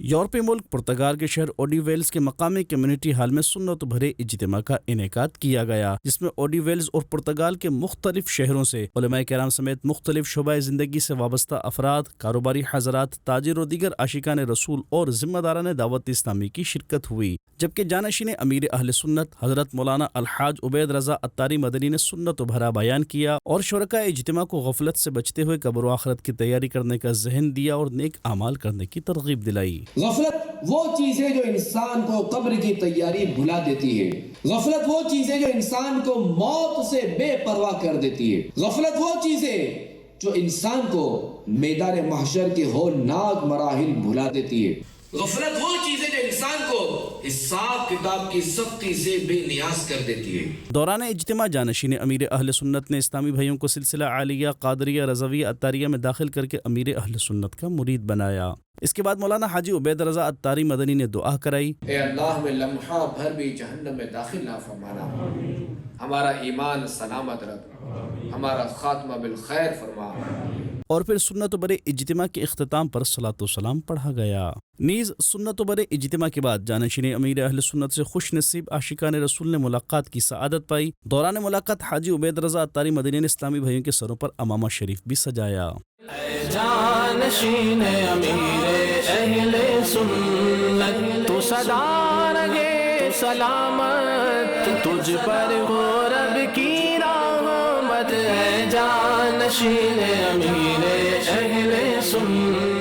یورپی ملک پرتگال کے شہر اوڈیویلز کے مقامی کمیونٹی ہال میں سنت بھرے اجتماع کا انعقاد کیا گیا، جس میں اوڈیویلز اور پرتگال کے مختلف شہروں سے علماء کرام سمیت مختلف شعبہ زندگی سے وابستہ افراد، کاروباری حضرات، تاجر و دیگر عاشقان رسول اور ذمہ داران دعوت اسلامی کی شرکت ہوئی، جبکہ جانشین امیر اہل سنت حضرت مولانا الحاج عبید رضا عطاری مدنی نے سنت بھرا بیان کیا اور شرکاء اجتماع کو غفلت سے بچتے ہوئے قبر و آخرت کی تیاری کرنے کا ذہن دیا اور نیک اعمال کرنے کی ترغیب دلائی۔ غفلت وہ چیز ہے جو انسان کو قبر کی تیاری بھلا دیتی ہے، غفلت وہ چیز ہے جو انسان کو موت سے بے پرواہ کر دیتی ہے، غفلت وہ چیز ہے جو انسان کو میدان محشر کے ہولناک مراحل بھلا دیتی ہے، غفلت وہ چیز ہے جو انسان کو حساب کتاب کی سختی سے بے نیاز کر دیتی ہے۔ دوران اجتماع جانشین امیر اہل سنت نے اسلامی بھائیوں کو سلسلہ عالیہ قادریہ رضویہ عطاریہ میں داخل کر کے امیر اہل سنت کا مرید بنایا۔ اس کے بعد مولانا حاجی عبید رضا عطاری مدنی نے دعا کرائی، اے اللہ ہمیں لمحہ بھر بھی جہنم میں داخل نہ فرمانا، ہمارا ایمان سلامت رکھ، ہمارا خاتمہ بالخیر فرما۔ اور پھر سنت برے اجتماع کے اختتام پر صلاۃ و سلام پڑھا گیا۔ نیز سنت برے اجتماع کے بعد جانشین امیر اہل سنت سے خوش نصیب عاشقان رسول نے ملاقات کی سعادت پائی۔ دوران ملاقات حاجی عبید رضا عطاری مدنی نے اسلامی بھائیوں کے سروں پر امامہ شریف بھی سجایا۔ جانشین امیر اہل سنت تو صدا رہے سلامت، تجھ پر ہو رب کی رحمت ہے۔ جانشین امیر اہل سنت